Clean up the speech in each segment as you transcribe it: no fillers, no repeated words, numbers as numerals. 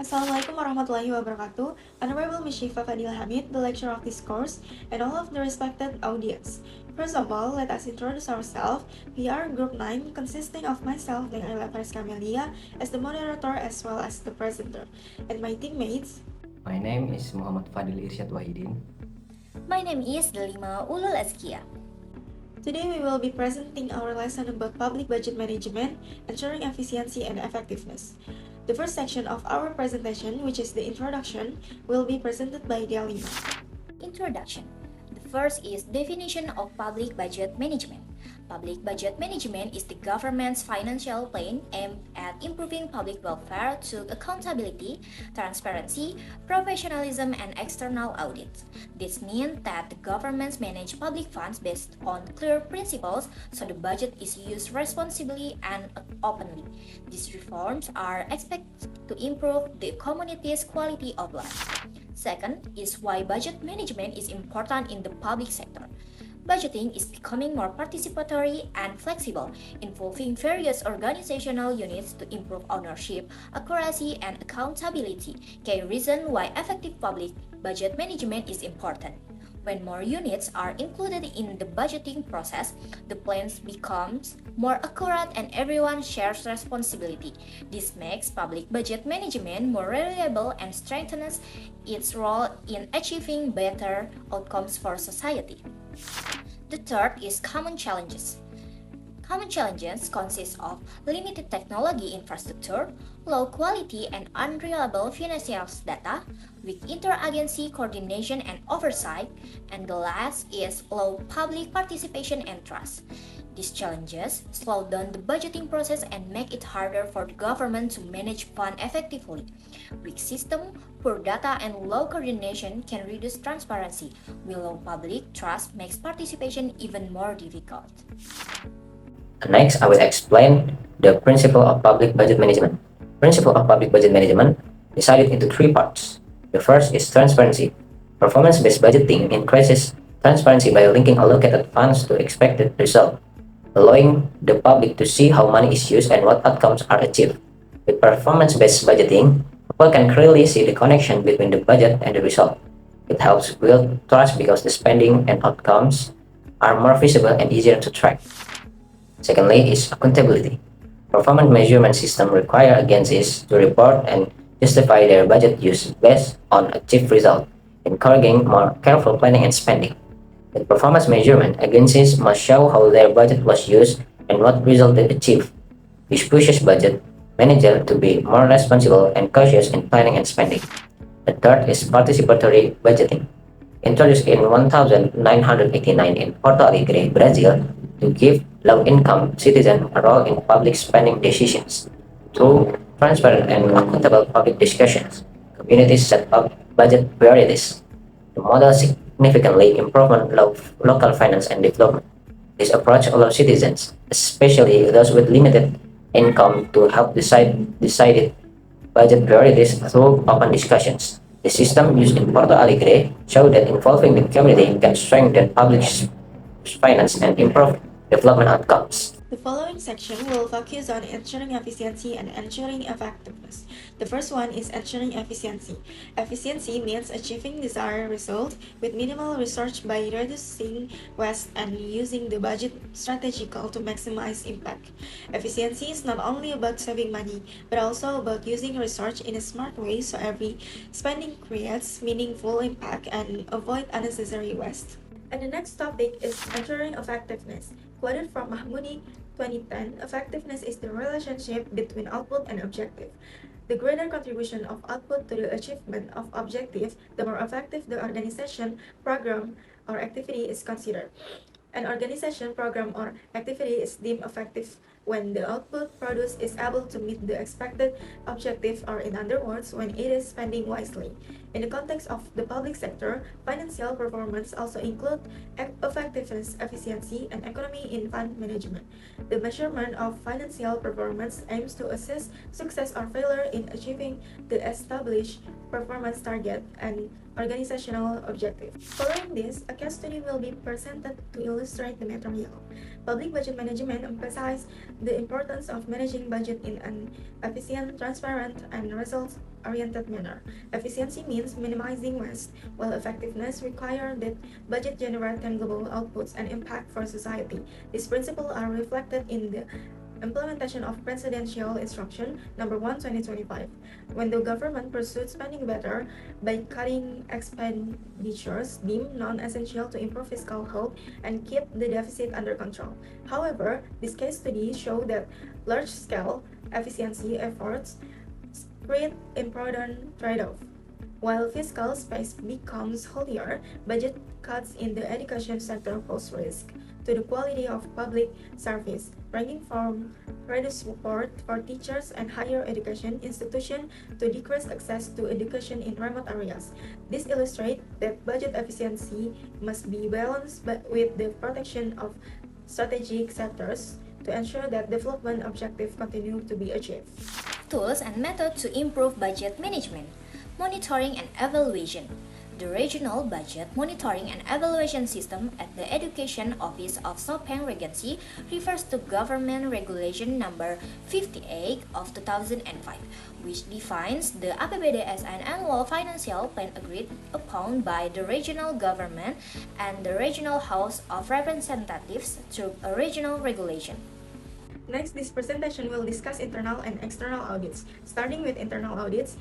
Assalamualaikum warahmatullahi wabarakatuh. Honorable Ms. Shifa Fadil Hamid, the lecturer of this course, and all of the respected audience. First of all, let us introduce ourselves. We are Group 9, consisting of myself, dan Ayla Faris Camelia, as the moderator as well as the presenter, and my teammates. My name is Muhammad Fadil Irsyad Wahidin. My name is Delima Ulul Azkia. Today we will be presenting our lesson about public budget management, ensuring efficiency and effectiveness. The first section of our presentation, which is the introduction, will be presented by Delima. Introduction. The first is definition of public budget management. Public budget management is the government's financial plan aimed at improving public welfare through accountability, transparency, professionalism, and external audits. This means that the governments manage public funds based on clear principles so the budget is used responsibly and openly. These reforms are expected to improve the community's quality of life. Second is why budget management is important in the public sector. Budgeting is becoming more participatory and flexible, involving various organizational units to improve ownership, accuracy, and accountability. Key reason why effective public budget management is important. When more units are included in the budgeting process, the plans becomes more accurate and everyone shares responsibility. This makes public budget management more reliable and strengthens its role in achieving better outcomes for society. The third is common challenges. Common challenges consist of limited technology infrastructure, low quality and unreliable financial data, weak interagency coordination and oversight, and the last is low public participation and trust. These challenges slow down the budgeting process and make it harder for the government to manage funds effectively. Weak system, poor data, and low coordination can reduce transparency, while low public trust makes participation even more difficult. Next, I will explain the principle of public budget management. Principle of public budget management divided into three parts. The first is transparency. Performance-based budgeting increases transparency by linking allocated funds to expected result, allowing the public to see how money is used and what outcomes are achieved. With performance-based budgeting, people can clearly see the connection between the budget and the result. It helps build trust because the spending and outcomes are more visible and easier to track. Secondly is accountability. Performance measurement system require agencies to report and justify their budget use based on achieved result, encouraging more careful planning and spending. With performance measurement, agencies must show how their budget was used and what result they achieved. This pushes budget manager to be more responsible and cautious in planning and spending. The third is participatory budgeting. Introduced in 1989 in Porto Alegre, Brazil, to give low-income citizens a role in public spending decisions. Through transparent and accountable public discussions, communities set up budget priorities. The model significantly improved local finance and development. This approach allows citizens, especially those with limited income, to help decide budget priorities through open discussions. The system used in Porto Alegre showed that involving the community can strengthen public finance and improve development outcomes. The following section will focus on ensuring efficiency and ensuring effectiveness. The first one is ensuring efficiency. Efficiency means achieving desired result with minimal research by reducing waste and using the budget strategical to maximize impact. Efficiency is not only about saving money, but also about using research in a smart way so every spending creates meaningful impact and avoid unnecessary waste. And the next topic is ensuring effectiveness. Quoted from Mahmoudi 2010, effectiveness is the relationship between output and objective. The greater contribution of output to the achievement of objective, the more effective the organization, program, or activity is considered. An organization, program, or activity is deemed effective when the output produced is able to meet the expected objective, or in other words, when it is spending wisely. In the context of the public sector, financial performance also include effectiveness, efficiency, and economy in fund management. The measurement of financial performance aims to assess success or failure in achieving the established performance target and organizational objective. Following this, a case study will be presented to illustrate the material. Public budget management emphasizes the importance of managing budget in an efficient, transparent, and result-oriented manner. Efficiency means minimizing waste, while effectiveness requires that budget generate tangible outputs and impact for society. These principles are reflected in the implementation of Presidential Instruction Number 1, 2025. When the government pursued spending better by cutting expenditures deemed non-essential to improve fiscal health and keep the deficit under control. However, this case study show that large-scale efficiency efforts create important trade-off. While fiscal space becomes healthier, budget cuts in the education sector pose risk to the quality of public service, ranging from reduced support for teachers and higher education institutions to decreased access to education in remote areas. This illustrates that budget efficiency must be balanced with the protection of strategic sectors to ensure that development objectives continue to be achieved. Tools and methods to improve budget management. Monitoring and evaluation. The Regional Budget Monitoring and Evaluation System at the Education Office of Sopeng Regency refers to Government Regulation Number 58 of 2005, which defines the APBD as an annual financial plan agreed upon by the regional government and the Regional House of Representatives through a regional regulation. Next, this presentation will discuss internal and external audits. Starting with internal audits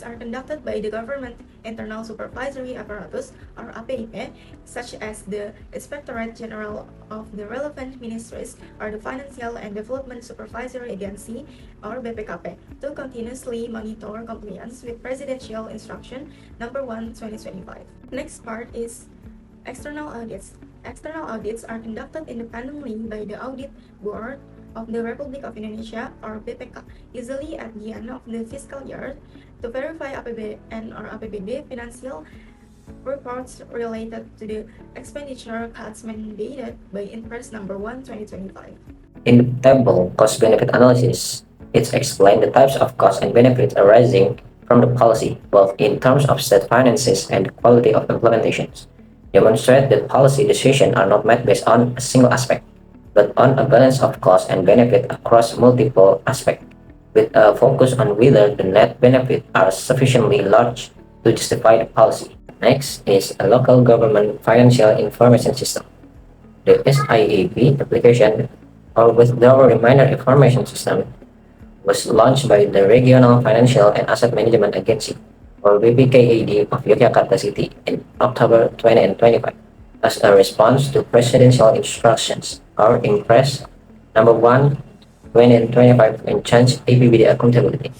are conducted by the Government Internal Supervisory Apparatus, or APIP, such as the Inspectorate General of the relevant ministries or the Financial and Development Supervisory Agency, or BPKP, to continuously monitor compliance with Presidential Instruction Number 1, 2025. Next part is external audits. External audits are conducted independently by the Audit Board of the Republic of Indonesia, or BPK, usually at the end of the fiscal year, to verify APBN or APBD financial reports related to the expenditure cuts mandated by Inpres Number 1, 2025. In the table cost-benefit analysis, it explains the types of costs and benefits arising from the policy, both in terms of state finances and quality of implementations. Demonstrate that policy decisions are not made based on a single aspect, but on a balance of cost and benefit across multiple aspects, with a focus on whether the net benefits are sufficiently large to justify the policy. Next is a local government financial information system. The SIAP application, or Withdrawal Reminder Information System, was launched by the Regional Financial and Asset Management Agency, or BPKAD of Yogyakarta City in October 2025 as a response to Presidential Instructions, or Impress Number 1, 2025, and change APBD accountability.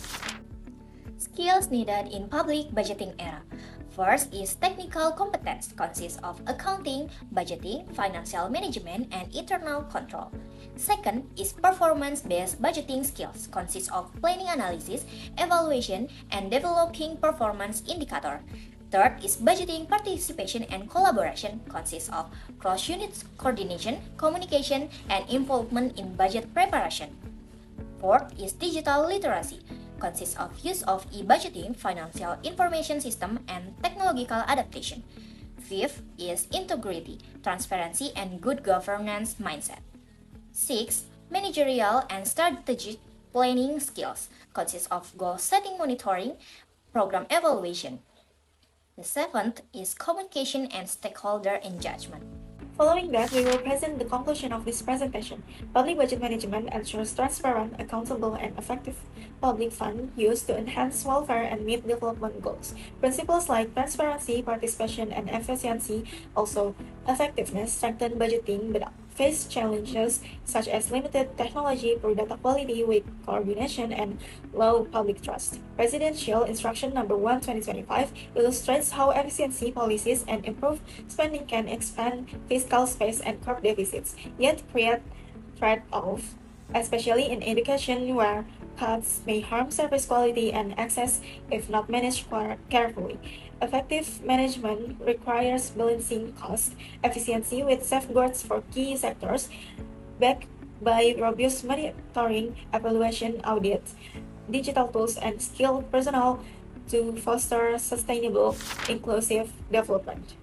Skills needed in public budgeting era. First is technical competence, consists of accounting, budgeting, financial management, and internal control. Second is performance-based budgeting skills, consists of planning analysis, evaluation, and developing performance indicator. Third is budgeting participation and collaboration, consists of cross-unit coordination, communication, and involvement in budget preparation. Fourth is digital literacy, consists of use of e-budgeting, financial information system, and technological adaptation. Fifth is integrity, transparency, and good governance mindset. Sixth, managerial and strategic planning skills, consists of goal setting monitoring, program evaluation. The seventh is communication and stakeholder engagement. Following that, we will present the conclusion of this presentation. Public budget management ensures transparent, accountable, and effective public fund use to enhance welfare and meet development goals. Principles like transparency, participation, and efficiency, also effectiveness, strengthen budgeting but face challenges such as limited technology, poor data quality, weak coordination, and low public trust. Presidential Instruction Number 1, 2025 illustrates how efficiency policies and improved spending can expand fiscal space and curb deficits, yet create trade-offs, especially in education where cuts may harm service quality and access if not managed carefully. Effective management requires balancing cost efficiency with safeguards for key sectors, backed by robust monitoring, evaluation, audit, digital tools, and skilled personnel to foster sustainable, inclusive development.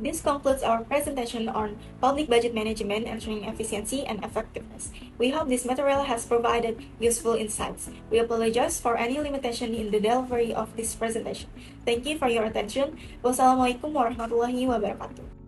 This concludes our presentation on public budget management, ensuring efficiency and effectiveness. We hope this material has provided useful insights. We apologize for any limitation in the delivery of this presentation. Thank you for your attention. Wassalamualaikum warahmatullahi wabarakatuh.